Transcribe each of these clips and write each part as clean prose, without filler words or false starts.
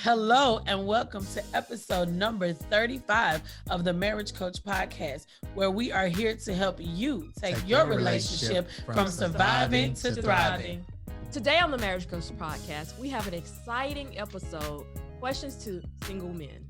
Hello and welcome to episode number 35 of the Marriage Coach Podcast, where we are here to help you take your relationship from surviving to thriving. Today on the Marriage Coach Podcast, we have an exciting episode, Questions to Single Men.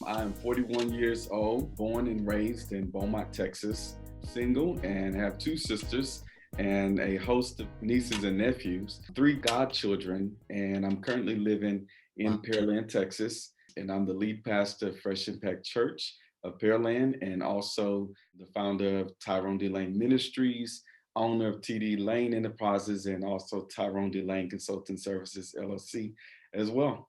I am 41 years old, born and raised in Beaumont, Texas, single, and have two sisters and a host of nieces and nephews, three godchildren, and I'm currently living in Pearland, Texas, and I'm the lead pastor of Fresh Impact Church of Pearland and also the founder of Tyrone Lane Ministries, owner of TD Lane Enterprises, and also Tyrone Lane Consulting Services, LLC as well.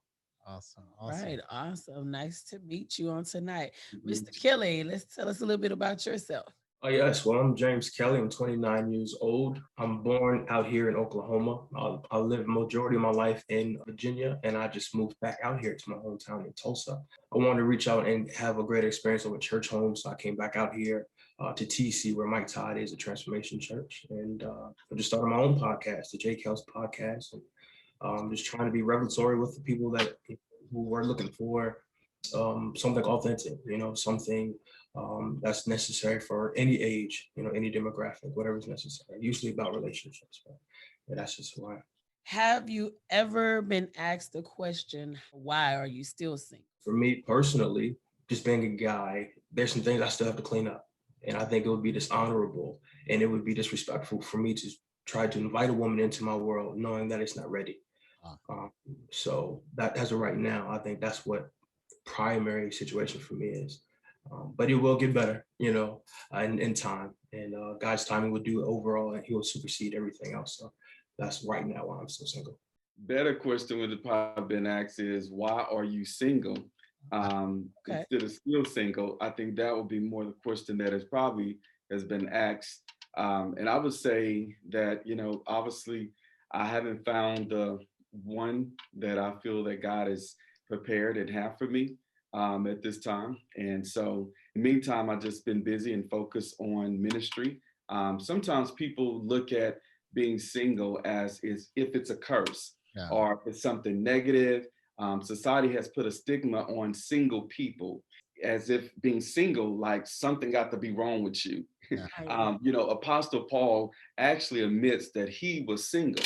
Awesome. Right. Awesome. Nice to meet you on tonight. Mr. Kelley, let's tell us a little bit about yourself. Oh, yes. Well, I'm James Kelley. I'm 29 years old. I'm born out here in Oklahoma. I lived majority of my life in Virginia, and I just moved back out here to my hometown in Tulsa. I wanted to reach out and have a great experience over church home, so I came back out here to TC, where Mike Todd is, a Transformation Church. And I just started my own podcast, the J. Kell's Podcast, and just trying to be revelatory with the people that who were looking for something authentic, something that's necessary for any age, any demographic, whatever is necessary, usually about relationships. But yeah, that's just why. Have you ever been asked the question, why are you still single? For me personally, just being a guy, there's some things I still have to clean up. And I think it would be dishonorable and it would be disrespectful for me to try to invite a woman into my world knowing that it's not ready. So that as of right now, I think that's what the primary situation for me is. But it will get better, in time. And God's timing will do overall, and He will supersede everything else. So that's right now why I'm still single. Better question would have probably been asked is, why are you single? Instead of still single, I think that would be more the question that has been asked. And I would say that, obviously I haven't found the one that I feel that God has prepared and have for me at this time. And so in the meantime, I've just been busy and focused on ministry. Sometimes people look at being single as if it's a curse or if it's something negative. Society has put a stigma on single people as if being single, like something got to be wrong with you. Apostle Paul actually admits that he was single.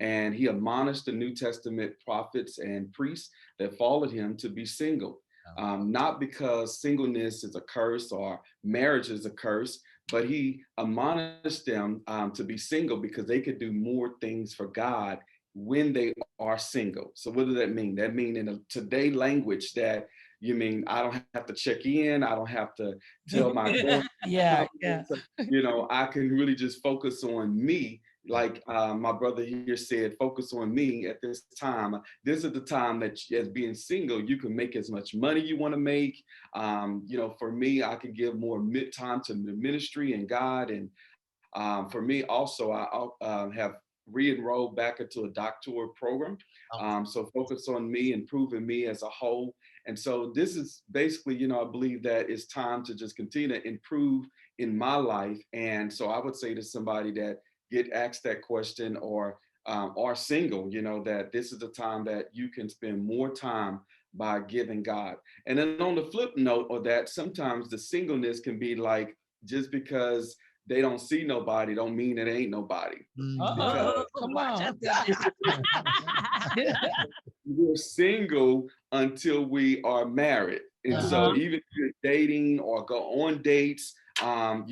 And he admonished the New Testament prophets and priests that followed him to be single. Not because singleness is a curse or marriage is a curse, but he admonished them to be single because they could do more things for God when they are single. So what does that mean? That means in a today language that you mean I don't have to check in, I don't have to tell my I can really just focus on me. Like my brother here said, focus on me at this time. This is the time that as being single, you can make as much money you want to make. For me, I can give more time to the ministry and God. And for me also, I have re-enrolled back into a doctoral program. So focus on me, improving me as a whole. And so this is basically, I believe that it's time to just continue to improve in my life. And so I would say to somebody that get asked that question or are single, that this is the time that you can spend more time by giving God. And then on the flip note of that, sometimes the singleness can be like, just because they don't see nobody don't mean it ain't nobody. Come on. We're single until we are married. And so even if you're dating or go on dates, for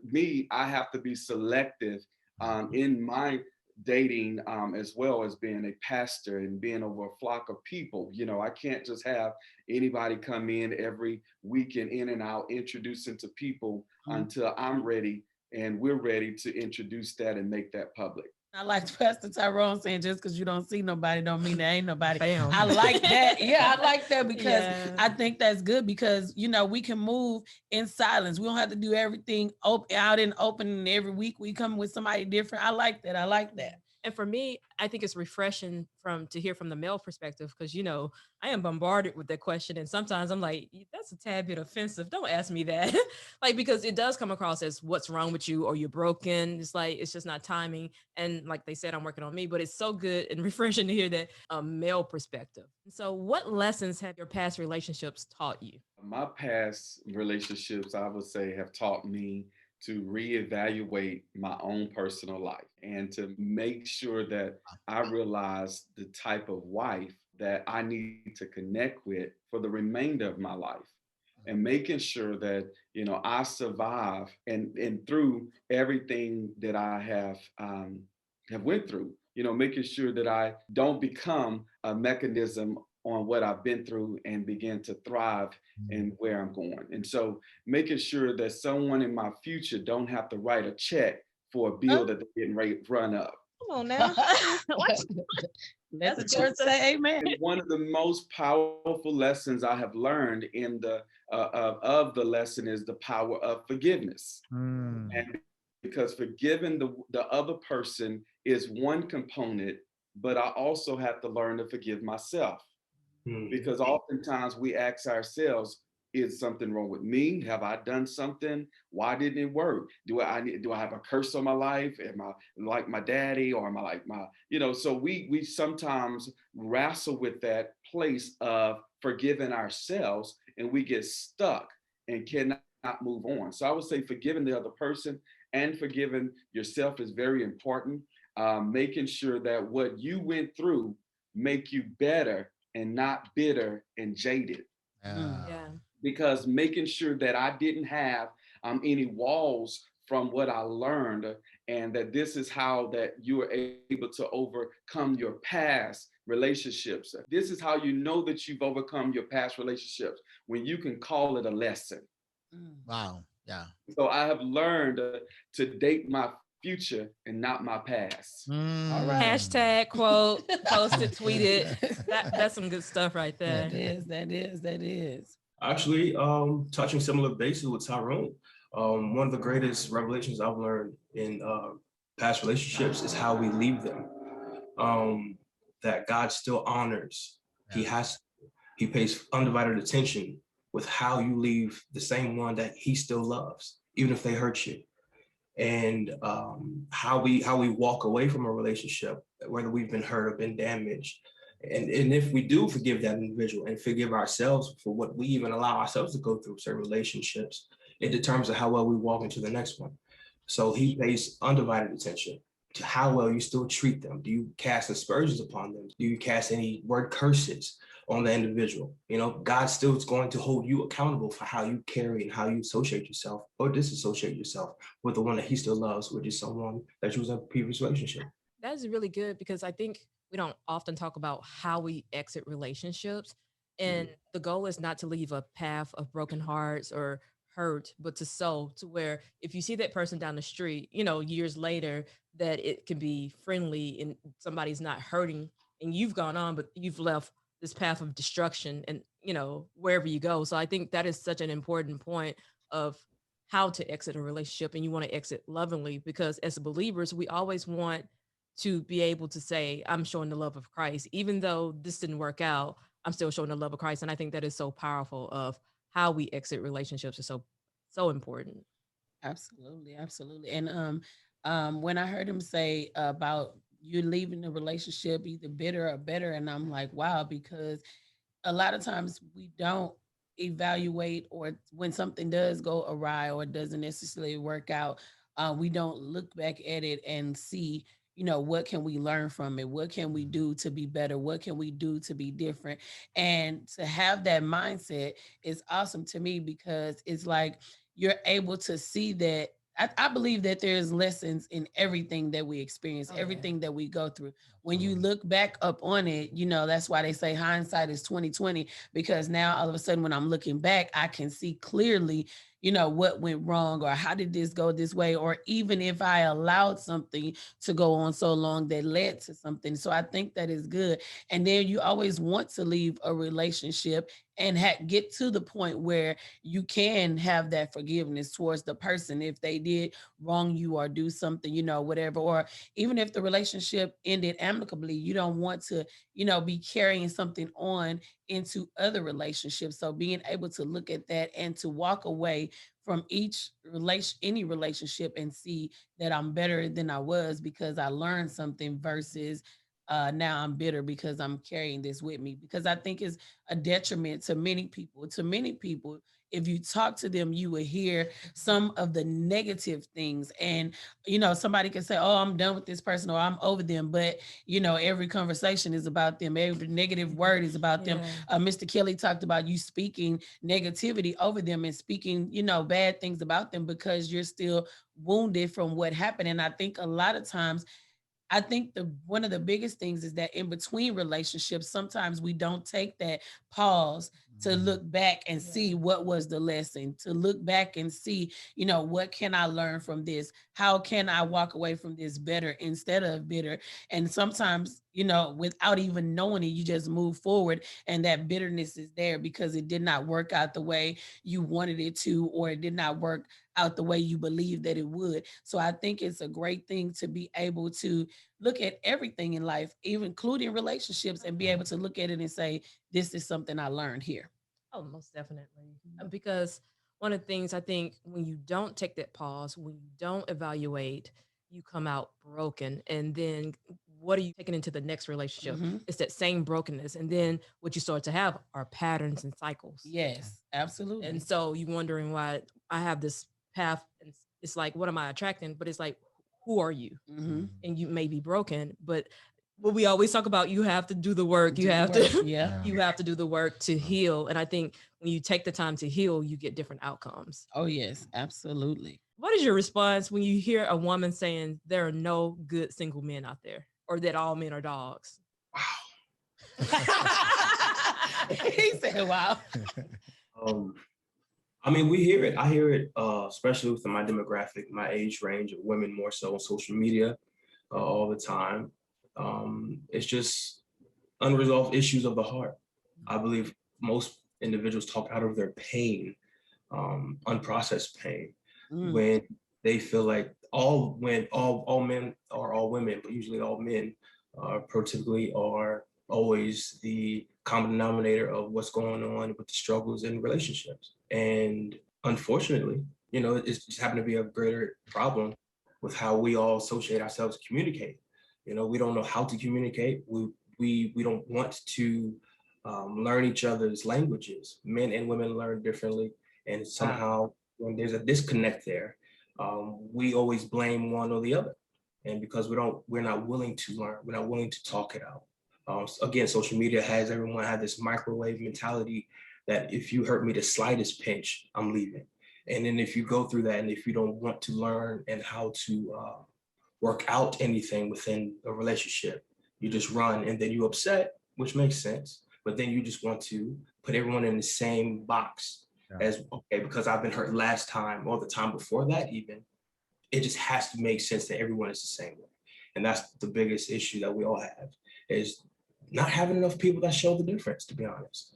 me, I have to be selective in my dating as well as being a pastor and being over a flock of people. I can't just have anybody come in every weekend in and out introducing to people until I'm ready and we're ready to introduce that and make that public. I like Pastor Tyrone saying just because you don't see nobody don't mean there ain't nobody. Bam. I like that. Yeah, I like that because I think that's good because, we can move in silence. We don't have to do everything out in open and every week we come with somebody different. I like that. And for me, I think it's refreshing to hear from the male perspective because I am bombarded with that question, and sometimes I'm like, that's a tad bit offensive. Don't ask me that, like because it does come across as what's wrong with you or you're broken. It's like it's just not timing, and like they said, I'm working on me. But it's so good and refreshing to hear that male perspective. So, what lessons have your past relationships taught you? My past relationships, I would say, have taught me to reevaluate my own personal life and to make sure that I realize the type of wife that I need to connect with for the remainder of my life. And making sure that I survive and through everything that I have went through, making sure that I don't become a mechanism on what I've been through and begin to thrive in where I'm going. And so making sure that someone in my future don't have to write a check for a bill that they're getting ready to run up. Come on now. Let the church say amen. And one of the most powerful lessons I have learned in the of the lesson is the power of forgiveness. And because forgiving the other person is one component, but I also have to learn to forgive myself. Because oftentimes we ask ourselves, is something wrong with me? Have I done something? Why didn't it work? Do I have a curse on my life? Am I like my daddy, or am I like my, so we sometimes wrestle with that place of forgiving ourselves, and we get stuck and cannot move on. So I would say forgiving the other person and forgiving yourself is very important. Making sure that what you went through make you better and not bitter and jaded. Yeah. Because making sure that I didn't have any walls from what I learned, and that this is how that you are able to overcome your past relationships. This is how you know that you've overcome your past relationships, when you can call it a lesson. Wow. Yeah. So I have learned to date my future and not my past. All right. Hashtag, quote, post it, tweet it. That's some good stuff right there. That is. Actually, touching similar bases with Tyrone. One of the greatest revelations I've learned in past relationships is how we leave them. That God still honors. He pays undivided attention with how you leave the same one that he still loves, even if they hurt you. And how we walk away from a relationship, whether we've been hurt or been damaged. And if we do forgive that individual and forgive ourselves for what we even allow ourselves to go through certain relationships, it determines how well we walk into the next one. So he pays undivided attention to how well you still treat them. Do you cast aspersions upon them? Do you cast any word curses on the individual? God still is going to hold you accountable for how you carry and how you associate yourself or disassociate yourself with the one that he still loves, which is someone that you was in a previous relationship. That is really good because I think we don't often talk about how we exit relationships. And the goal is not to leave a path of broken hearts or hurt, but to sow to where if you see that person down the street, years later, that it can be friendly and somebody's not hurting and you've gone on, but you've left this path of destruction and, wherever you go. So I think that is such an important point of how to exit a relationship, and you want to exit lovingly because as believers, we always want to be able to say, I'm showing the love of Christ, even though this didn't work out, I'm still showing the love of Christ. And I think that is so powerful of how we exit relationships is so important. Absolutely. And when I heard him say about you leaving the relationship either bitter or better, and I'm like, wow, because a lot of times we don't evaluate, or when something does go awry or doesn't necessarily work out, we don't look back at it and see, what can we learn from it? What can we do to be better? What can we do to be different? And to have that mindset is awesome to me because it's like you're able to see that. I believe that there's lessons in everything that we experience, everything that we go through. When you look back up on it, that's why they say hindsight is 2020, because now all of a sudden when I'm looking back, I can see clearly, what went wrong or how did this go this way, or even if I allowed something to go on so long that led to something. So I think that is good. And then you always want to leave a relationship and get to the point where you can have that forgiveness towards the person if they did wrong you or do something, whatever. Or even if the relationship ended amicably, you don't want to, be carrying something on into other relationships. So being able to look at that and to walk away from any relationship and see that I'm better than I was because I learned something versus now I'm bitter because I'm carrying this with me, because I think it's a detriment to many people. To many people, if you talk to them, you will hear some of the negative things. And, somebody can say, oh, I'm done with this person or I'm over them. But, every conversation is about them. Every negative word is about them. Mr. Kelley talked about you speaking negativity over them and speaking, bad things about them because you're still wounded from what happened. And I think a lot of times I think the one of the biggest things is that in between relationships, sometimes we don't take that pause to look back and see what was the lesson, to look back and see, what can I learn from this? How can I walk away from this better instead of bitter? And sometimes, without even knowing it, you just move forward and that bitterness is there because it did not work out the way you wanted it to, or it did not work out the way you believed that it would. So I think it's a great thing to be able to look at everything in life, even including relationships, and be able to look at it and say, this is something I learned here. Oh, most definitely. Because one of the things I think when you don't take that pause, when you don't evaluate, you come out broken. And then what are you taking into the next relationship? Mhm. It's that same brokenness. And then what you start to have are patterns and cycles. Yes, absolutely. And so you wondering why I have this path. And it's like, what am I attracting? But it's like, who are you? Mhm. And you may be broken, but what we always talk about, you have to do the work. Do You the have work, to, yeah. you have to do the work to heal. And I think when you take the time to heal, you get different outcomes. Oh, yes, absolutely. What is your response when you hear a woman saying there are no good single men out there, or that all men are dogs? He said, wow. Um, I mean, we hear it. I hear it, especially within my demographic, my age range of women, more so on social media all the time. It's just unresolved issues of the heart. I believe most individuals talk out of their pain, unprocessed pain, Mm. when they feel like all men are all women, but usually all men prototypically are always the common denominator of what's going on with the struggles in relationships. And unfortunately, it's just happened to be a greater problem with how we all associate ourselves to communicate. We don't know how to communicate. We don't want to learn each other's languages. Men and women learn differently, and somehow when there's a disconnect there, we always blame one or the other. And because we're not willing to learn, we're not willing to talk it out. Again, social media has everyone have this microwave mentality that if you hurt me the slightest pinch, I'm leaving. And then if you go through that, and if you don't want to learn and how to work out anything within a relationship, you just run, and then you upset, which makes sense. But then you just want to put everyone in the same box as, okay, because I've been hurt last time or the time before that even, it just has to make sense that everyone is the same way. And that's the biggest issue that we all have, is not having enough people that show the difference, to be honest.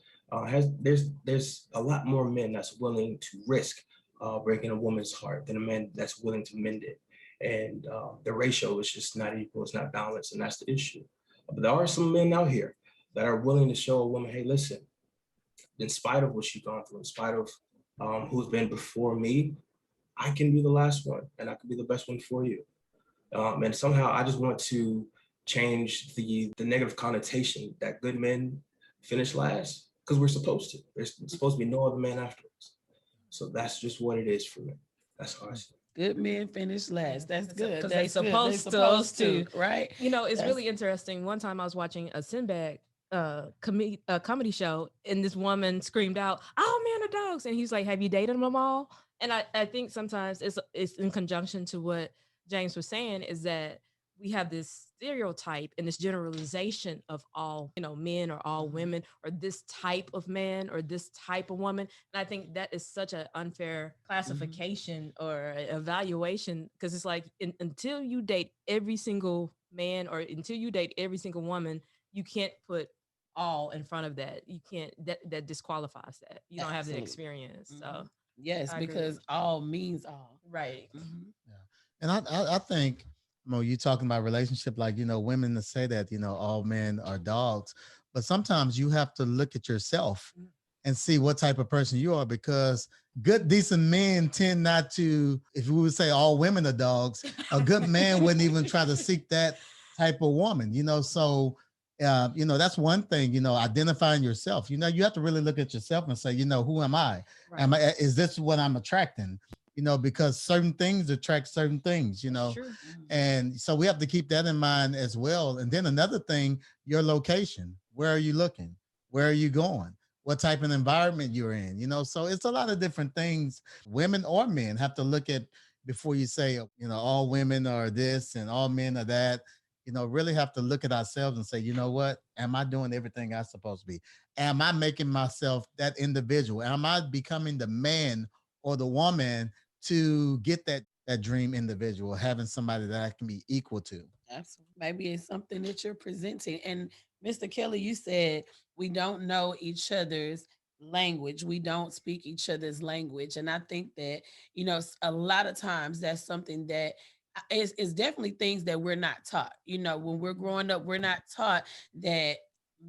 There's a lot more men that's willing to risk breaking a woman's heart than a man that's willing to mend it. And the ratio is just not equal, it's not balanced, and that's the issue. But there are some men out here that are willing to show a woman, hey, listen, in spite of what she's gone through, in spite of who's been before me, I can be the last one, and I can be the best one for you. And somehow I just want to change the negative connotation that good men finish last, because we're supposed to. There's supposed to be no other man afterwards. So that's just what it is for me. That's how I see it. Good men finish last. That's good. Because That's they good. They supposed to, right? It's That's really interesting. One time I was watching a Sinbad comedy show, and this woman screamed out, "All men are dogs!" And he's like, "Have you dated them all?" And I think sometimes it's in conjunction to what James was saying, is that we have this stereotype and this generalization of all, men or all women, or this type of man or this type of woman. And I think that is such an unfair classification or evaluation, because it's like until you date every single man, or until you date every single woman, you can't put all in front of that. You can't, that disqualifies that. You don't have the Absolutely. experience. So Yes, I agree. because all means all. Right. Yeah. And I think, you talking about relationship, like, women to say that, all men are dogs, but sometimes you have to look at yourself and see what type of person you are, because good, decent men tend not to, if we would say all women are dogs, a good man wouldn't even try to seek that type of woman, so that's one thing, identifying yourself, you have to really look at yourself and say, who am I? Right. Is this what I'm attracting? Because certain things attract certain things, That's true. and so we have to keep that in mind as well. And then another thing, your location. Where are you looking? Where are you going? What type of environment you're in? So it's a lot of different things women or men have to look at before you say, all women are this and all men are that. Really have to look at ourselves and say, what? Am I doing everything I'm supposed to be? Am I making myself that individual? Am I becoming the man or the woman to get that dream individual, having somebody that I can be equal to? Absolutely. Maybe it's something that you're presenting. And Mr. Kelley, you said we don't know each other's language. We don't speak each other's language. And I think that, a lot of times that's something that is definitely things that we're not taught. When we're growing up, we're not taught that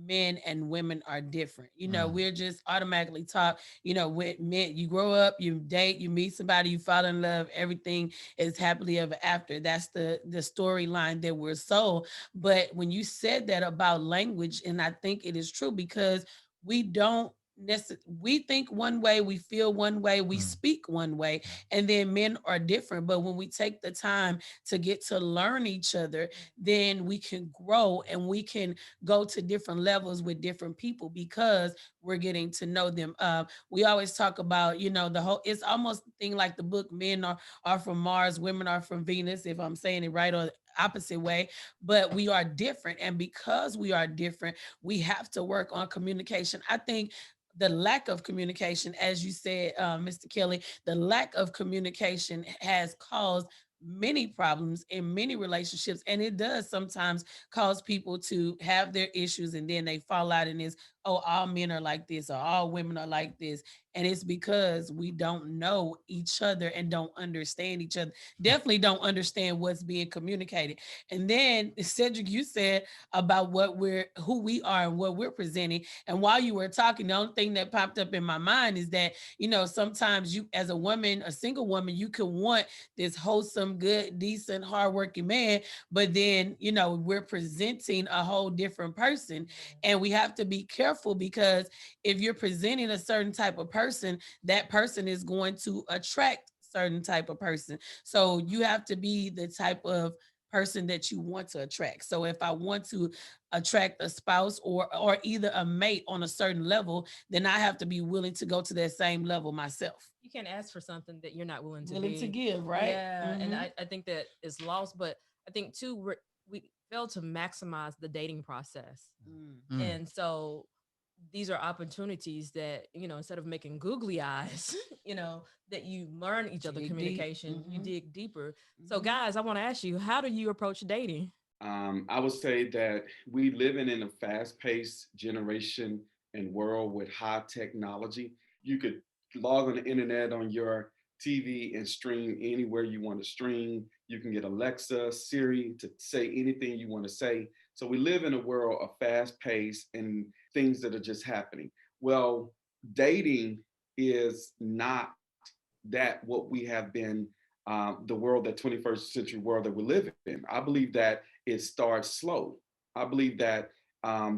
men and women are different. We're just automatically taught, with men, you grow up, you date, you meet somebody, you fall in love, everything is happily ever after. That's the storyline that we're sold. But when you said that about language, and I think it is true, because we don't we think one way, we feel one way, we speak one way, and then men are different. But when we take the time to get to learn each other, then we can grow and we can go to different levels with different people, because we're getting to know them. We always talk about, the whole, it's almost the thing like the book Men are from Mars, women are from Venus, if I'm saying it right, or opposite way. But we are different, and because we are different, we have to work on communication. I think the lack of communication, as you said, Mr. Kelley, the lack of communication has caused many problems in many relationships, and it does sometimes cause people to have their issues, and then they fall out in this, oh, all men are like this, or all women are like this. And it's because we don't know each other and don't understand each other, definitely don't understand what's being communicated. And then, Cedric, you said about who we are and what we're presenting. And while you were talking, the only thing that popped up in my mind is that, sometimes you, as a woman, a single woman, you can want this wholesome, good, decent, hardworking man, but then, we're presenting a whole different person. And we have to be careful, because if you're presenting a certain type of person, that person is going to attract certain type of person. So you have to be the type of person that you want to attract. So if I want to attract a spouse or either a mate on a certain level, then I have to be willing to go to that same level myself. You can't ask for something that you're not willing to Willing to be. give, right? Yeah. And Mm-hmm. I think that is lost. But I think too, we fail to maximize the dating process. Mm. And so these are opportunities that, instead of making googly eyes, that you learn each other Dig deep. communication, you Mm-hmm. dig deeper. So, Mm-hmm. guys, I want to ask you, how do you approach dating? I would say that we living in a fast-paced generation and world with high technology. You could log on the internet on your TV and stream anywhere you want to stream. You can get Alexa, Siri to say anything you want to say. So we live in a world of fast pace and things that are just happening. Well, dating is not that what we have been, the world, that 21st century world that we live in. I believe that it starts slow. I believe that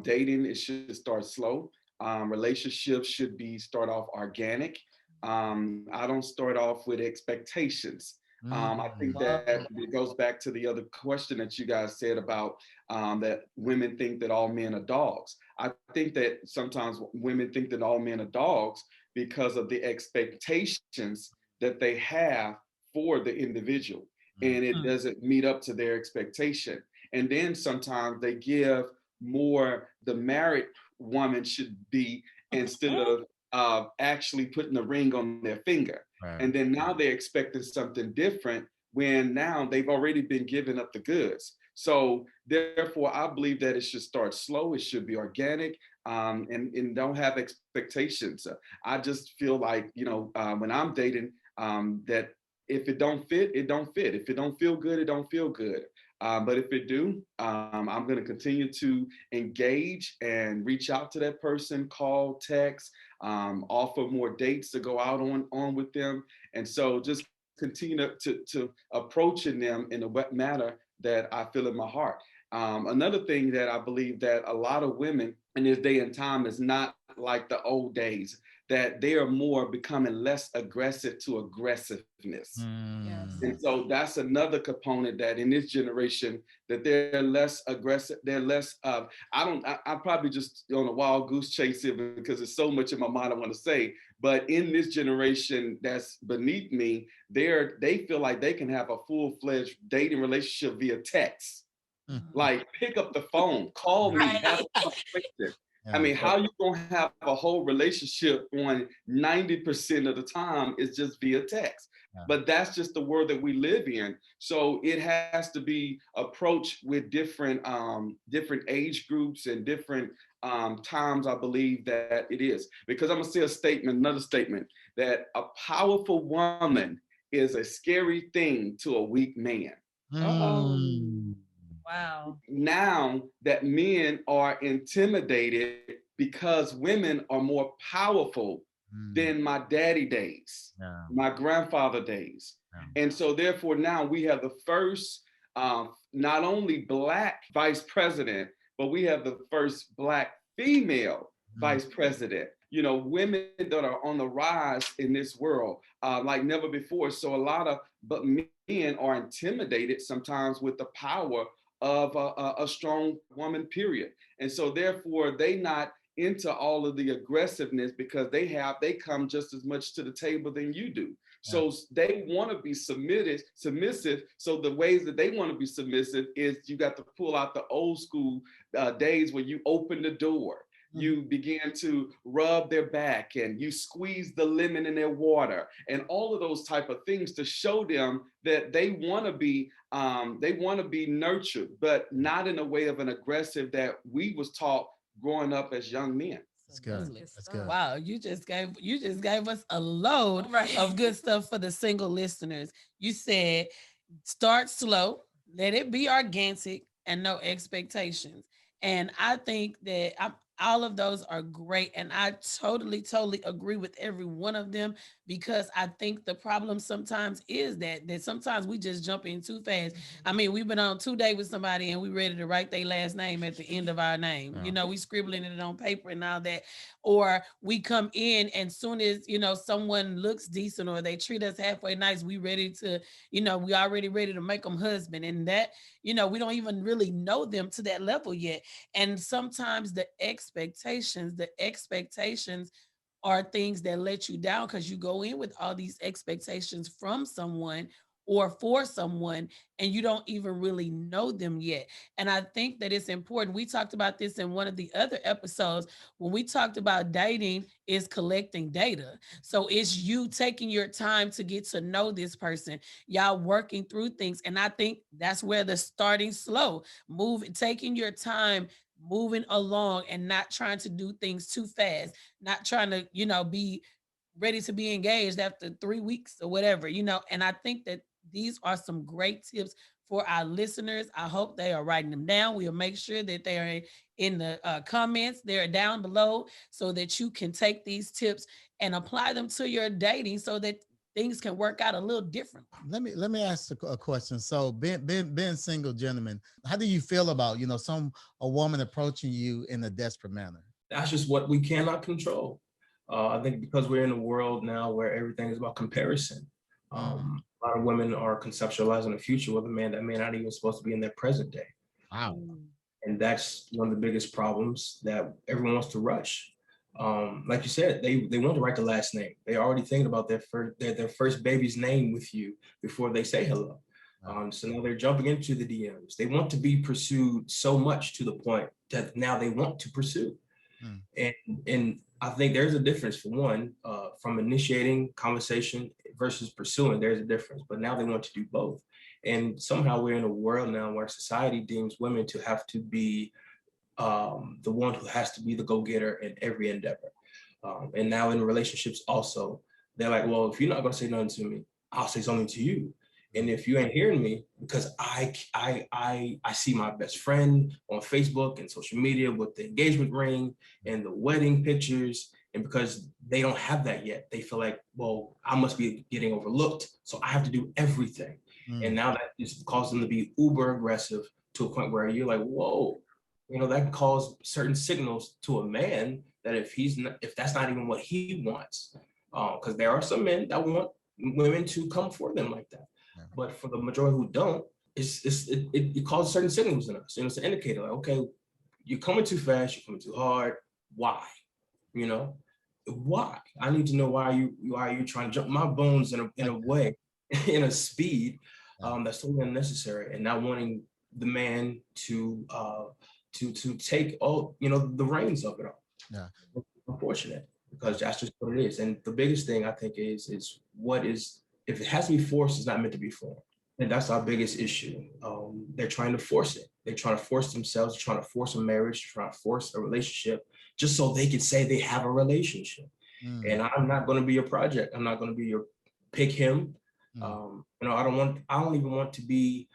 dating, it should start slow. Relationships should be start off organic. I don't start off with expectations. I think that Love it goes back to the other question that you guys said about that women think that all men are dogs. I think that sometimes women think that all men are dogs because of the expectations that they have for the individual, and it that. doesn't meet up to their expectation. And then sometimes they give more the married woman should be, instead of actually putting the ring on their finger. And Right. then now they're expecting something different when now they've already been giving up the goods. So therefore, I believe that it should start slow. It should be organic, and don't have expectations. I just feel like, when I'm dating, that if it don't fit, it don't fit. If it don't feel good, it don't feel good. But if it do, I'm going to continue to engage and reach out to that person, call, text, offer more dates to go out on with them. And so just continue to approaching them in a manner that I feel in my heart. Another thing that I believe that a lot of women in this day and time is not like the old days, that they are more becoming less aggressive to aggressiveness. Yes. And so that's another component that in this generation, that they're less aggressive. They're less I'm probably just on a wild goose chase here because there's so much in my mind I want to say. But in this generation that's beneath me, they feel like they can have a full-fledged dating relationship via text. Like, pick up the phone, call me, have a conversation. I mean, how you gonna have a whole relationship when 90% of the time is just via text? But that's just the world that we live in. So it has to be approached with different age groups and different times. I believe that it is, because I'm gonna say another statement, that a powerful woman is a scary thing to a weak man. Oh, wow. Now that men are intimidated because women are more powerful than my daddy days, my grandfather days. And so therefore now we have the first, not only Black vice president, but we have the first Black female vice president. Women that are on the rise in this world, like never before. So but men are intimidated sometimes with the power of a strong woman, period. And so therefore they not into all of the aggressiveness, because they come just as much to the table than you do. So they want to be submissive. So the ways that they want to be submissive is you got to pull out the old school days where you open the door. You begin to rub their back and you squeeze the lemon in their water and all of those type of things to show them that they want to be nurtured, but not in a way of an aggressive that we was taught growing up as young men. That's good. That's good. Wow, you just gave us a load of good stuff for the single listeners. You said start slow, let it be organic, and no expectations. And I think that all of those are great. And I totally agree with every one of them, because I think the problem sometimes is that sometimes we just jump in too fast. I mean, we've been on 2 days with somebody and we ready to write their last name at the end of our name. We scribbling it on paper and all that. Or we come in and soon as, someone looks decent or they treat us halfway nice, we ready to, we already ready to make them husband. And that, we don't even really know them to that level yet. And sometimes the expectations are things that let you down, because you go in with all these expectations from someone or for someone, and you don't even really know them yet. And I think that it's important. We talked about this in one of the other episodes when we talked about dating is collecting data. So it's you taking your time to get to know this person, y'all working through things. And I think that's where the starting slow, taking your time, moving along, and not trying to do things too fast, not trying to, be ready to be engaged after 3 weeks or whatever, And I think that these are some great tips for our listeners. I hope they are writing them down. We'll make sure that they are in the comments. They're down below so that you can take these tips and apply them to your dating so that things can work out a little different. Let me ask a question. So being single, gentlemen, how do you feel about a woman approaching you in a desperate manner? That's just what we cannot control. I think because we're in a world now where everything is about comparison. A lot of women are conceptualizing a future with a man that may not even supposed to be in their present day. Wow. And that's one of the biggest problems, that everyone wants to rush. Like you said, they want to write the last name. They're already thinking about their first baby's name with you before they say hello. So now they're jumping into the DMs. They want to be pursued so much to the point that now they want to pursue. And I think there's a difference, for one, from initiating conversation versus pursuing. There's a difference, but now they want to do both. And somehow we're in a world now where society deems women to have to be the one who has to be the go-getter in every endeavor. And now in relationships also, they're like, well, if you're not gonna say nothing to me, I'll say something to you. And if you ain't hearing me, because I see my best friend on Facebook and social media with the engagement ring and the wedding pictures, and because they don't have that yet, they feel like, well, I must be getting overlooked, so I have to do everything. And now that just causes them to be uber aggressive to a point where you're like, whoa, that can cause certain signals to a man that if that's not even what he wants, because there are some men that want women to come for them like that, but for the majority who don't, it causes certain signals in us. It's an indicator, like, okay, you're coming too fast, you're coming too hard. Why? You know, why? I need to know why are you trying to jump my bones in a way, in a speed that's totally unnecessary, and not wanting the man to take all the reins of it all. Yeah. Unfortunate, because that's just what it is. And the biggest thing I think is if it has to be forced, it's not meant to be formed. And that's our biggest issue. They're trying to force it. They're trying to force themselves, trying to force a marriage, trying to force a relationship, just so they can say they have a relationship. And I'm not going to be your project. I'm not going to be your pick him. I don't even want to be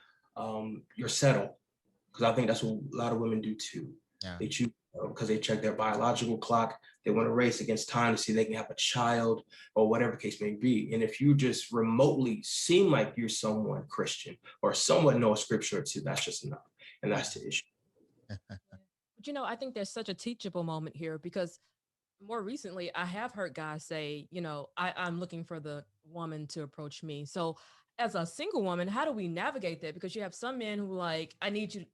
your settle, because I think that's what a lot of women do too. Yeah. They choose because they check their biological clock. They want to race against time to see they can have a child or whatever the case may be. And if you just remotely seem like you're someone Christian or somewhat know a scripture or two, that's just enough. And that's the issue. But I think there's such a teachable moment here, because more recently I have heard guys say, I'm looking for the woman to approach me. So as a single woman, how do we navigate that? Because you have some men who like, I need you,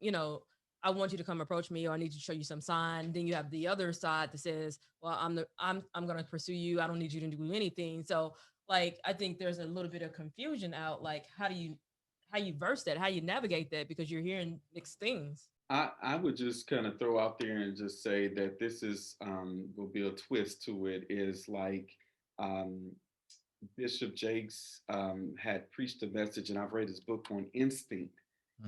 I want you to come approach me, or I need to show you some sign. Then you have the other side that says, well, I'm going to pursue you. I don't need you to do anything. So like, I think there's a little bit of confusion out. Like, how you verse that, how you navigate that, because you're hearing mixed things. I would just kind of throw out there and just say that this is will be a twist to it, is like um, Bishop Jakes had preached a message, and I've read his book on instinct,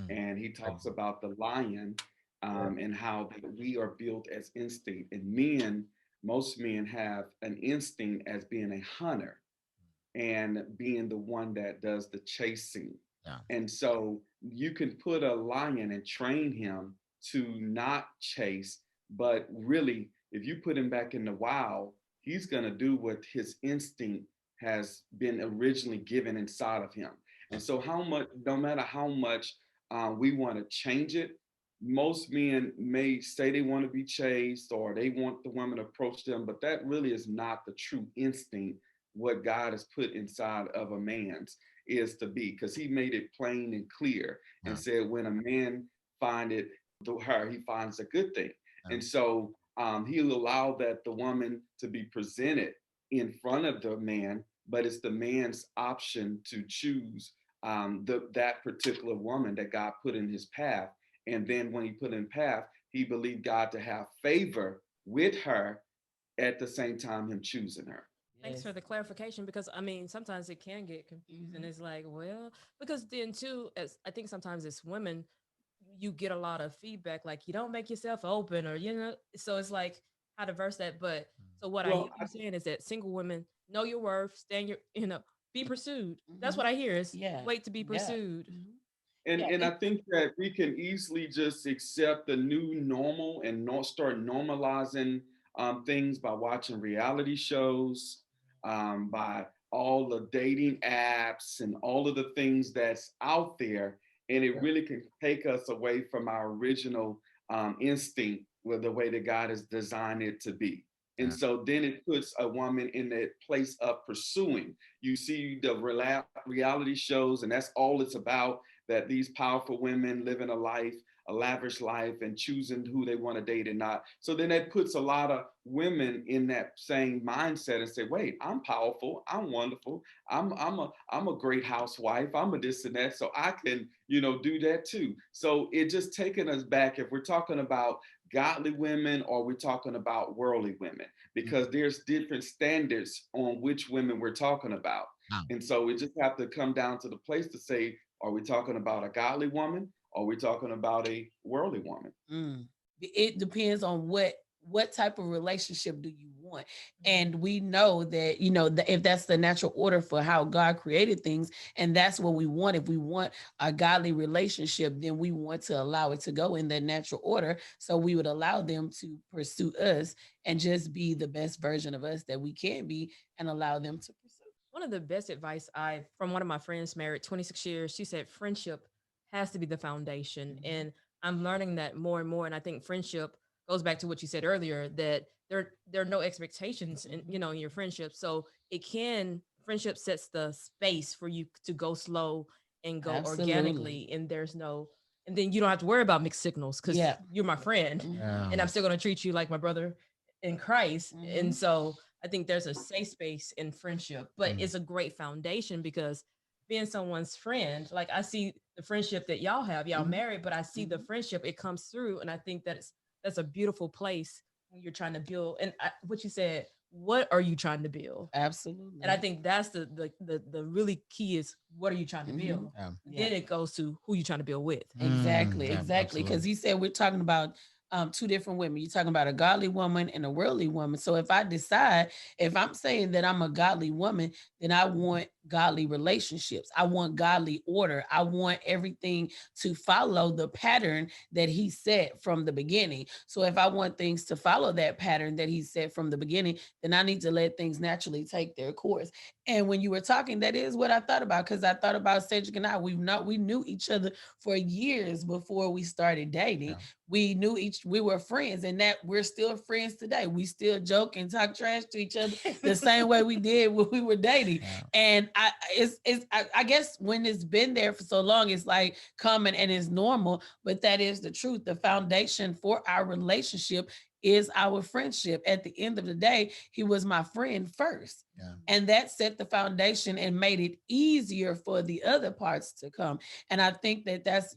and he talks about the lion and how that we are built as instinct, and most men have an instinct as being a hunter and being the one that does the chasing. Yeah. And so you can put a lion and train him to not chase, but really, if you put him back in the wild, he's going to do what his instinct has been originally given inside of him. And so, no matter how much we want to change it, most men may say they want to be chased or they want the woman to approach them, but that really is not the true instinct. What God has put inside of a man's is to be, because he made it plain and clear and said, when a man findeth her, he finds a good thing. And so he'll allow that the woman to be presented in front of the man, but it's the man's option to choose that particular woman that God put in his path. And then when he put in path, he believed God to have favor with her at the same time him choosing her. Thanks for the clarification, because I mean, sometimes it can get confused, and it's like, well, because then too, as I think sometimes as women, you get a lot of feedback, like you don't make yourself open, or so it's like how to verse that. But so what I hear you saying is that single women know your worth, stand your, be pursued. That's what I hear is wait to be pursued. And I think that we can easily just accept the new normal and not start normalizing things by watching reality shows, by all the dating apps and all of the things that's out there. And it really can take us away from our original instinct with the way that God has designed it to be. And so then it puts a woman in that place of pursuing. You see the reality shows, and that's all it's about, that these powerful women living a lavish life, and choosing who they want to date and not. So then that puts a lot of women in that same mindset and say, wait, I'm powerful, I'm wonderful, I'm a great housewife, I'm a this and that, so I can, do that too. So it just taking us back, if we're talking about godly women or we're talking about worldly women, because there's different standards on which women we're talking about. And so we just have to come down to the place to say, Are we talking about a godly woman? Or are we talking about a worldly woman? It depends on what type of relationship do you want. And we know that, if that's the natural order for how God created things, and that's what we want. If we want a godly relationship, then we want to allow it to go in that natural order. So we would allow them to pursue us and just be the best version of us that we can be, and allow them to pursue. One of the best advice I from one of my friends married 26 years, she said friendship has to be the foundation. And I'm learning that more and more. And I think friendship goes back to what you said earlier, that there are no expectations in, in your friendship. So it can friendship sets the space for you to go slow and go Absolutely. organically. And then you don't have to worry about mixed signals because Yeah. you're my friend and I'm still gonna treat you like my brother in Christ. And so I think there's a safe space in friendship, but it's a great foundation because being someone's friend, like I see the friendship that y'all married, but I see the friendship, it comes through. And I think that's a beautiful place when you're trying to build. And what you said, what are you trying to build? Absolutely. And I think that's the really key is what are you trying to build? Then it goes to who you trying to build with. Exactly. Because he said we're talking about two different women. You're talking about a godly woman and a worldly woman. So if I decide, if I'm saying that I'm a godly woman, then I want godly relationships. I want godly order. I want everything to follow the pattern that he set from the beginning. So if I want things to follow that pattern that he set from the beginning, then I need to let things naturally take their course. And when you were talking, that is what I thought about, because I thought about Cedric and I. We knew each other for years before we started dating. Yeah. We were friends, and that we're still friends today. We still joke and talk trash to each other the same way we did when we were dating. Yeah. And I guess when it's been there for so long, it's like common and it's normal, but that is the truth. The foundation for our relationship is our friendship. At the end of the day, he was my friend first. Yeah. And that set the foundation and made it easier for the other parts to come. And I think that that's,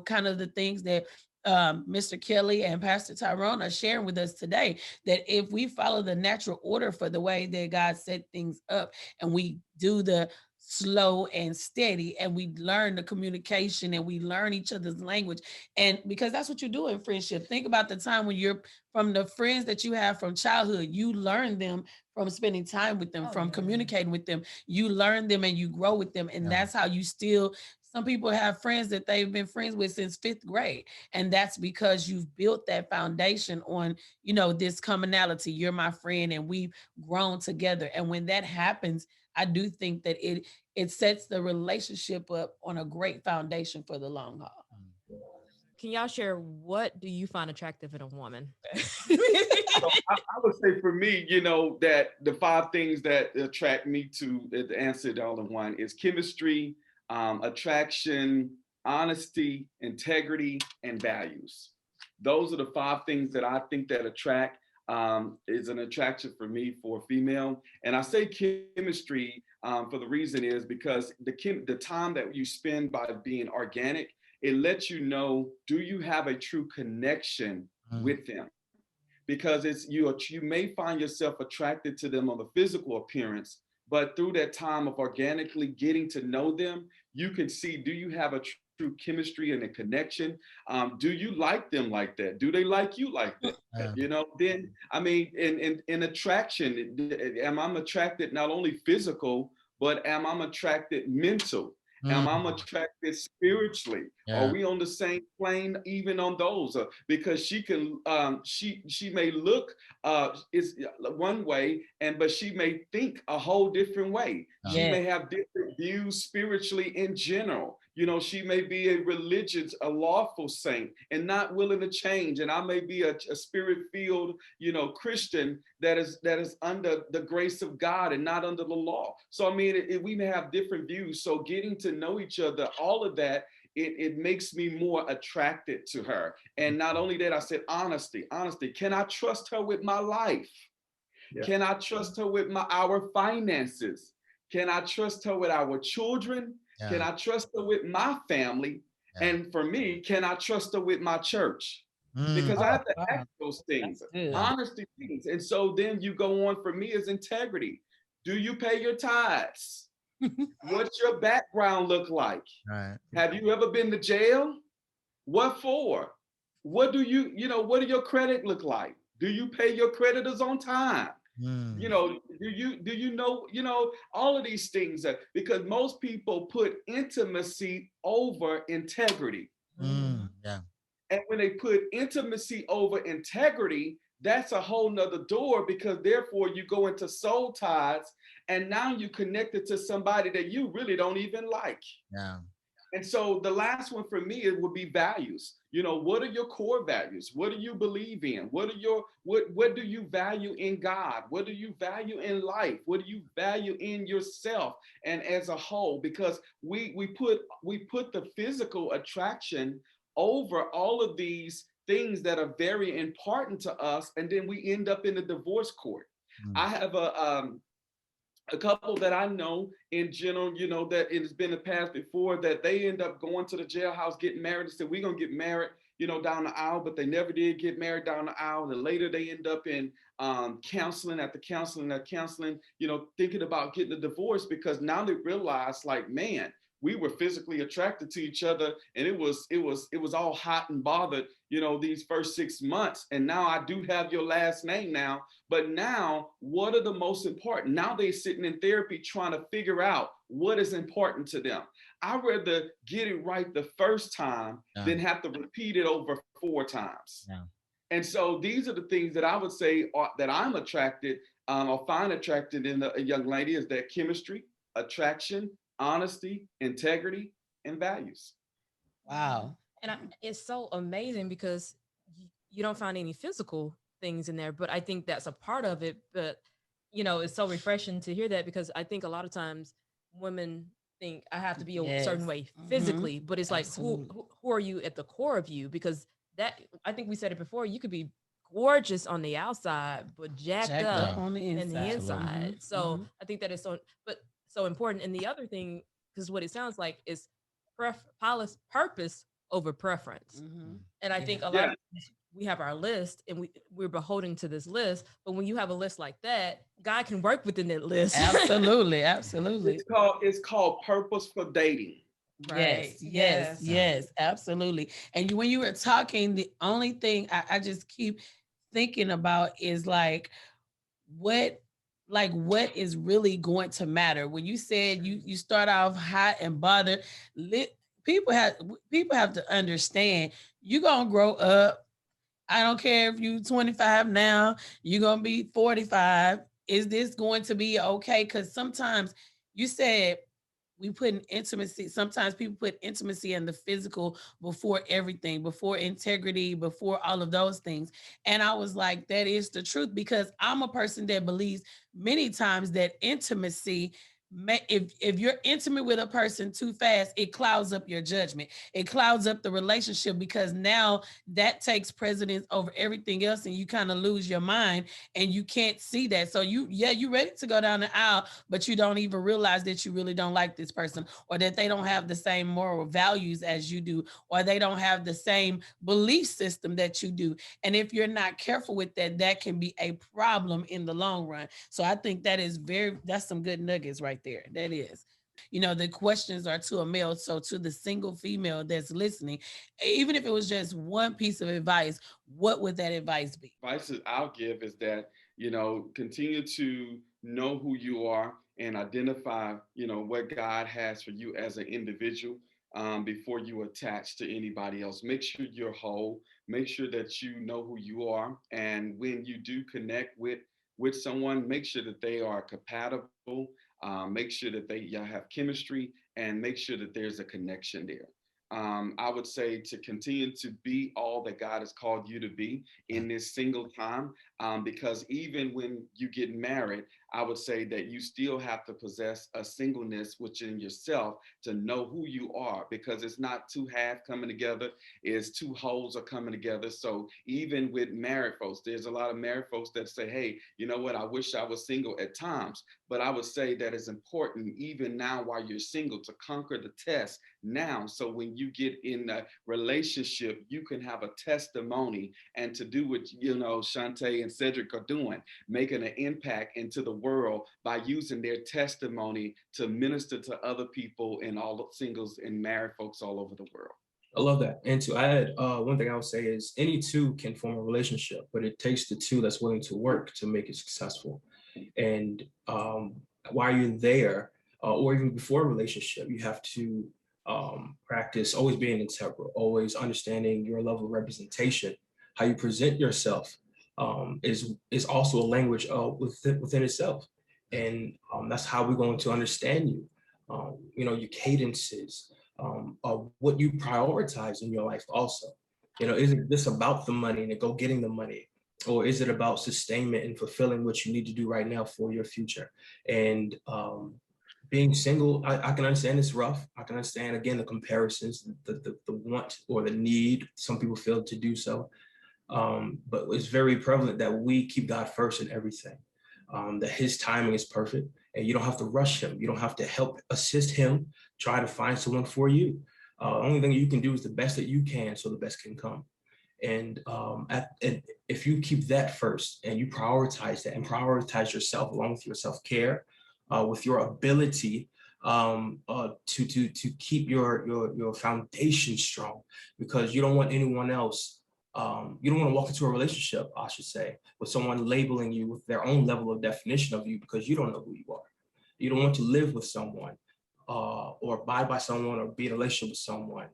kind of the things that Mr. Kelley and Pastor Tyrone are sharing with us today, that if we follow the natural order for the way that God set things up, and we do the slow and steady, and we learn the communication, and we learn each other's language, and because that's what you do in friendship. Think about the time when you're from the friends that you have from childhood, you learn them from spending time with them, from communicating with them. You learn them and you grow with them, and that's how you still. Some people have friends that they've been friends with since 5th grade. And that's because you've built that foundation on, this commonality. You're my friend and we've grown together. And when that happens, I do think that it sets the relationship up on a great foundation for the long haul. Can y'all share, what do you find attractive in a woman? So I would say for me, that the 5 things that attract me to answer it all in one is chemistry, attraction, honesty, integrity, and values. Those are the 5 things that I think that attract, is an attraction for me for a female. And I say chemistry for the reason is because the time that you spend by being organic, it lets you know, do you have a true connection with them? Because you may find yourself attracted to them on the physical appearance, but through that time of organically getting to know them, you can see, do you have a true chemistry and a connection? Do you like them like that? Do they like you like that? Then, I mean, in attraction, am I attracted not only physical, but am I attracted mental? Am I attracted spiritually? Yeah. Are we on the same plane, even on those? Because she can, she may look is one way, but she may think a whole different way. She may have different views spiritually in general. She may be a lawful saint and not willing to change. And I may be a spirit-filled, Christian that is under the grace of God and not under the law. So, I mean, we may have different views. So getting to know each other, all of that, it makes me more attracted to her. And not only that, I said honesty. Can I trust her with my life? Yeah. Can I trust her with our finances? Can I trust her with our children? Yeah. Can I trust her with my family? Yeah. And for me, can I trust her with my church? Because I have to ask those things, honesty things. And so then you go on, for me, is integrity. Do you pay your tithes? What's your background look like? Right. Have you ever been to jail? What for? What do what do your credit look like? Do you pay your creditors on time? Mm, Do you know all of these things because most people put intimacy over integrity. mm, yeah. And when they put intimacy over integrity, that's a whole nother door because therefore you go into soul ties and now you connected to somebody that you really don't even like. Yeah. And so the last one for me, it would be values. What are your core values? What do you believe in? What do you value in God? What do you value in life? What do you value in yourself and as a whole? Because we put the physical attraction over all of these things that are very important to us, and then we end up in the divorce court. Mm, I have a couple that I know in general, that it has been the past before that they end up going to the jailhouse, getting married, and said, we're going to get married, down the aisle, but they never did get married down the aisle. And later they end up in counseling after counseling after counseling, thinking about getting a divorce because now they realize like, man, we were physically attracted to each other and it was all hot and bothered, these first 6 months. And now I do have your last name now. But now, what are the most important? Now they're sitting in therapy trying to figure out what is important to them. I'd rather get it right the first time yeah. than have to repeat it over 4 times. Yeah. And so these are the things that I would say that I'm attracted or find attracted in a young lady is that chemistry, attraction, honesty, integrity, and values. Wow. And it's so amazing because you don't find any physical things in there, but I think that's a part of it. But it's so refreshing to hear that because I think a lot of times women think I have to be a certain Yes. way Mhm. physically, but it's like Absolutely. who are you at the core of you? Because that I think we said it before, you could be gorgeous on the outside, but jacked Jacked up up Yeah. on the in the inside. Absolutely. inside. Mhm. So Mhm. I think that is but so important. And the other thing, because what it sounds like is purpose over preference. Mhm. And I Yeah. think a lot Yeah, of times we have our list and we're beholden to this list. But when you have a list like that, God can work within that list. Absolutely. Absolutely. it's called purposeful dating. Right. Yes, yes, Yes. Yeah. yes, absolutely. And when you were talking, the only thing I just keep thinking about is what what is really going to matter when you said you start off hot and bothered. Lit, people have to understand you're gonna grow up. I don't care if you 25 now, you're gonna be 45. Is this going to be okay? Because sometimes you said we put in intimacy. Sometimes people put intimacy and the physical before everything, before integrity, before all of those things. And I was like, that is the truth because I'm a person that believes many times that intimacy. If you're intimate with a person too fast, it clouds up your judgment. It clouds up the relationship because now that takes precedence over everything else, and you kind of lose your mind, and you can't see that. So you ready to go down the aisle, but you don't even realize that you really don't like this person, or that they don't have the same moral values as you do, or they don't have the same belief system that you do. And if you're not careful with that, that can be a problem in the long run. So I think that's some good nuggets right there. That is. The questions are to a male. So to the single female that's listening, even if it was just one piece of advice, what would that advice be? Advice that I'll give is that, continue to know who you are and identify, what God has for you as an individual before you attach to anybody else. Make sure you're whole. Make sure that you know who you are. And when you do connect with someone, make sure that they are compatible. Make sure that they y'all have chemistry, and make sure that there's a connection there. I would say to continue to be all that God has called you to be Yeah. in this single time, because even when you get married, I would say that you still have to possess a singleness within yourself to know who you are, because it's not two halves coming together, it's two wholes are coming together. So even with married folks, there's a lot of married folks that say, hey, you know what, I wish I was single at times, but I would say that it's important even now while you're single to conquer the test now. So when you get in a relationship, you can have a testimony and to do what, Shante and Cedric are doing, making an impact into the world by using their testimony to minister to other people and all the singles and married folks all over the world. I love that. And to add, one thing I would say is any two can form a relationship, but it takes the two that's willing to work to make it successful. And while you're there, or even before a relationship, you have to practice always being integral, always understanding your level of representation. How you present yourself is also a language within itself, and that's how we're going to understand you. Your cadences, what you prioritize in your life also. Is it just about the money and go getting the money? Or is it about sustainment and fulfilling what you need to do right now for your future? And being single, I can understand it's rough. I can understand, again, the comparisons, the want or the need some people feel to do so. But it's very prevalent that we keep God first in everything, that his timing is perfect and you don't have to rush him. You don't have to help assist him, try to find someone for you. Only thing you can do is the best that you can so the best can come. And if you keep that first and you prioritize that and prioritize yourself along with your self-care, with your ability to keep your foundation strong, because you don't want anyone else. You don't want to walk into a relationship, I should say, with someone labeling you with their own level of definition of you because you don't know who you are. You don't want to live with someone or abide by someone or be in a relationship with someone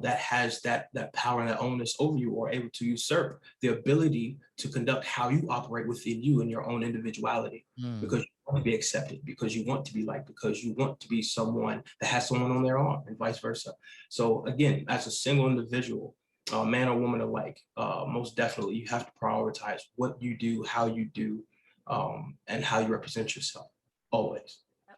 that has that power and that onus over you, or able to usurp the ability to conduct how you operate within you and your own individuality, because you want to be accepted, because you want to be liked, because you want to be someone that has someone on their arm, and vice versa. So again, as a single individual, man or woman alike, most definitely you have to prioritize what you do, how you do, and how you represent yourself always.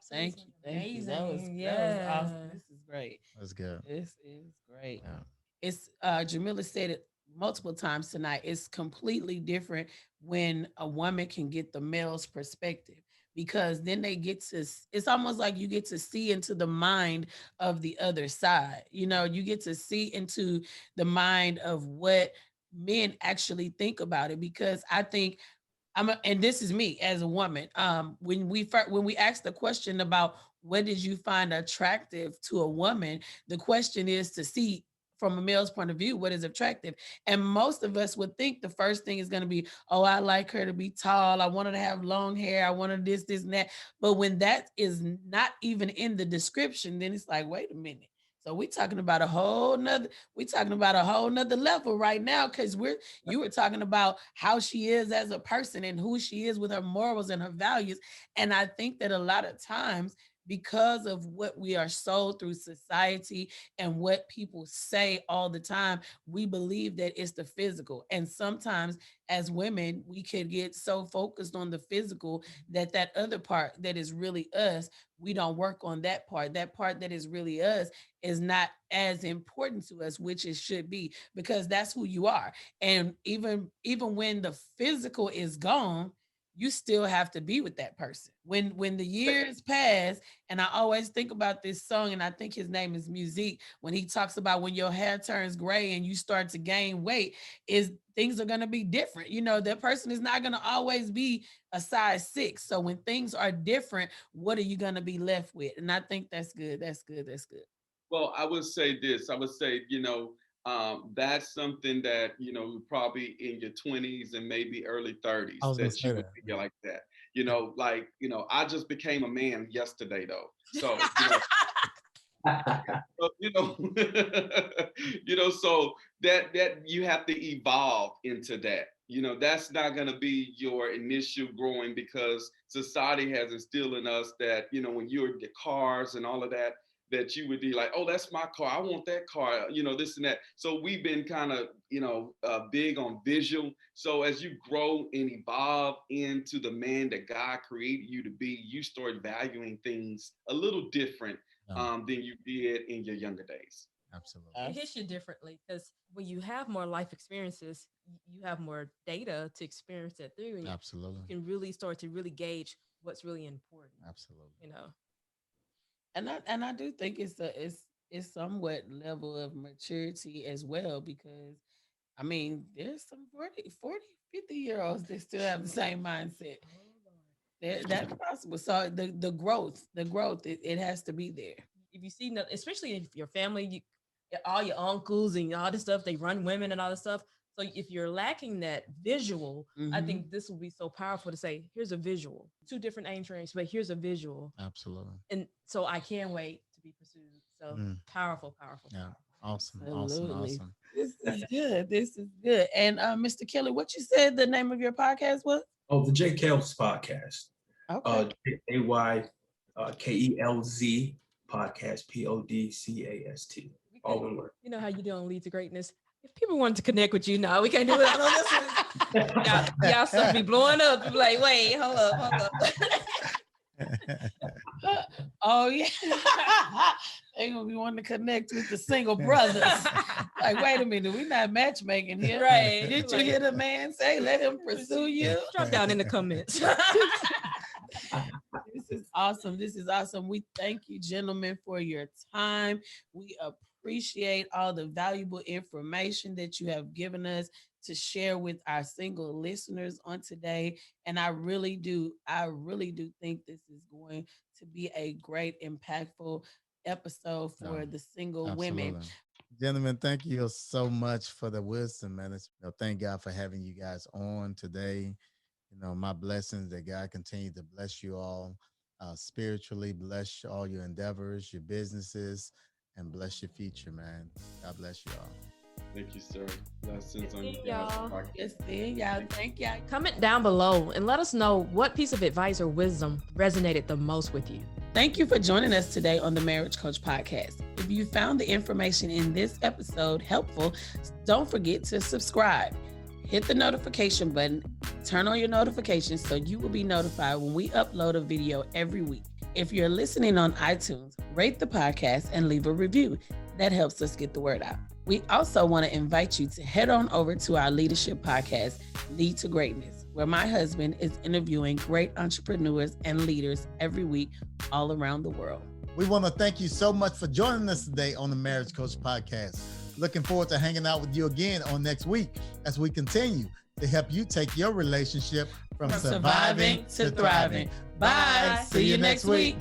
Thank you. Thank you. That was Yeah. awesome. This is great. That's good. This is great. Yeah. It's Jamila said it multiple times tonight. It's completely different when a woman can get the male's perspective, because then they get to it's almost like you get to see into the mind of the other side. You get to see into the mind of what men actually think about it, because I think and this is me as a woman. When we ask the question about what did you find attractive to a woman, the question is to see from a male's point of view what is attractive. And most of us would think the first thing is going to be, oh, I like her to be tall. I want her to have long hair. I want her this, and that. But when that is not even in the description, then it's like, wait a minute. So we talking about a whole nother level right now, because you were talking about how she is as a person and who she is with her morals and her values. And I think that a lot of times, because of what we are sold through society and what people say all the time, we believe that it's the physical. And sometimes as women, we could get so focused on the physical that other part that is really us, we don't work on that part. That part that is really us is not as important to us, which it should be, because that's who you are. And even when the physical is gone, you still have to be with that person. When the years pass, and I always think about this song, and I think his name is Musique, when he talks about when your hair turns gray and you start to gain weight, is things are going to be different. That person is not going to always be a size 6. So when things are different, what are you going to be left with? And I think that's good. That's good. That's good. Well, I would say this. I would say, that's something that, probably in your 20s and maybe early I 30s was gonna that you say would that. be like that. I just became a man yesterday though. So, so, so that you have to evolve into that. That's not going to be your initial growing, because society has instilled in us that, when you're the cars and all of that, that you would be like, oh, that's my car. I want that car, this and that. So we've been kind of, big on visual. So as you grow and evolve into the man that God created you to be, you start valuing things a little different than you did in your younger days. Absolutely. It hits you differently because when you have more life experiences, you have more data to experience it through, and Absolutely. you can really start to really gauge what's really important. Absolutely. You know, And I do think it's somewhat level of maturity as well, because I mean, there's some 40, 50 year olds that still have the same mindset. That's possible. So the growth, it has to be there. If you see, especially if your family, all your uncles and all this stuff, they run women and all this stuff. So if you're lacking that visual, I Mhm. think this will be so powerful to say, here's a visual, two different age ranges, but here's a visual. Absolutely. And so I can't wait to be pursued. So powerful, powerful. Yeah. Awesome. Absolutely. Awesome. This is good. This is good. And Mr. Kelley, what you said the name of your podcast was? Oh, the J. Kells podcast. Okay. JAYKELZ podcast, PODCAST. All one word. You know how you doing Lead to Greatness? If people wanted to connect with you, no, we can't do it on this one. Y'all stuff be blowing up. Be like, wait, hold up. Oh yeah. They gonna be wanting to connect with the single brothers. Like, wait a minute, we not matchmaking here. Right. Did you hear the man say, let him pursue you? Drop down in the comments. This is awesome. This is awesome. We thank you, gentlemen, for your time. We appreciate all the valuable information that you have given us to share with our single listeners on today. And I really do think this is going to be a great, impactful episode for the single women. Gentlemen, thank you so much for the wisdom, man. Thank God for having you guys on today. My blessings that God continue to bless you all spiritually, bless all your endeavors, your businesses, and bless your future, man. God bless you all. Thank you, sir. Blessings on you y'all. guys. Yes, y'all. Thank y'all. Comment down below and let us know what piece of advice or wisdom resonated the most with you. Thank you for joining us today on the Marriage Coach Podcast. If you found the information in this episode helpful, don't forget to subscribe. Hit the notification button, turn on your notifications so you will be notified when we upload a video every week. If you're listening on iTunes, rate the podcast and leave a review. That helps us get the word out. We also want to invite you to head on over to our leadership podcast, Lead to Greatness, where my husband is interviewing great entrepreneurs and leaders every week all around the world. We want to thank you so much for joining us today on the Marriage Coach Podcast. Looking forward to hanging out with you again on next week as we continue to help you take your relationship from surviving to thriving. Bye. See you next week.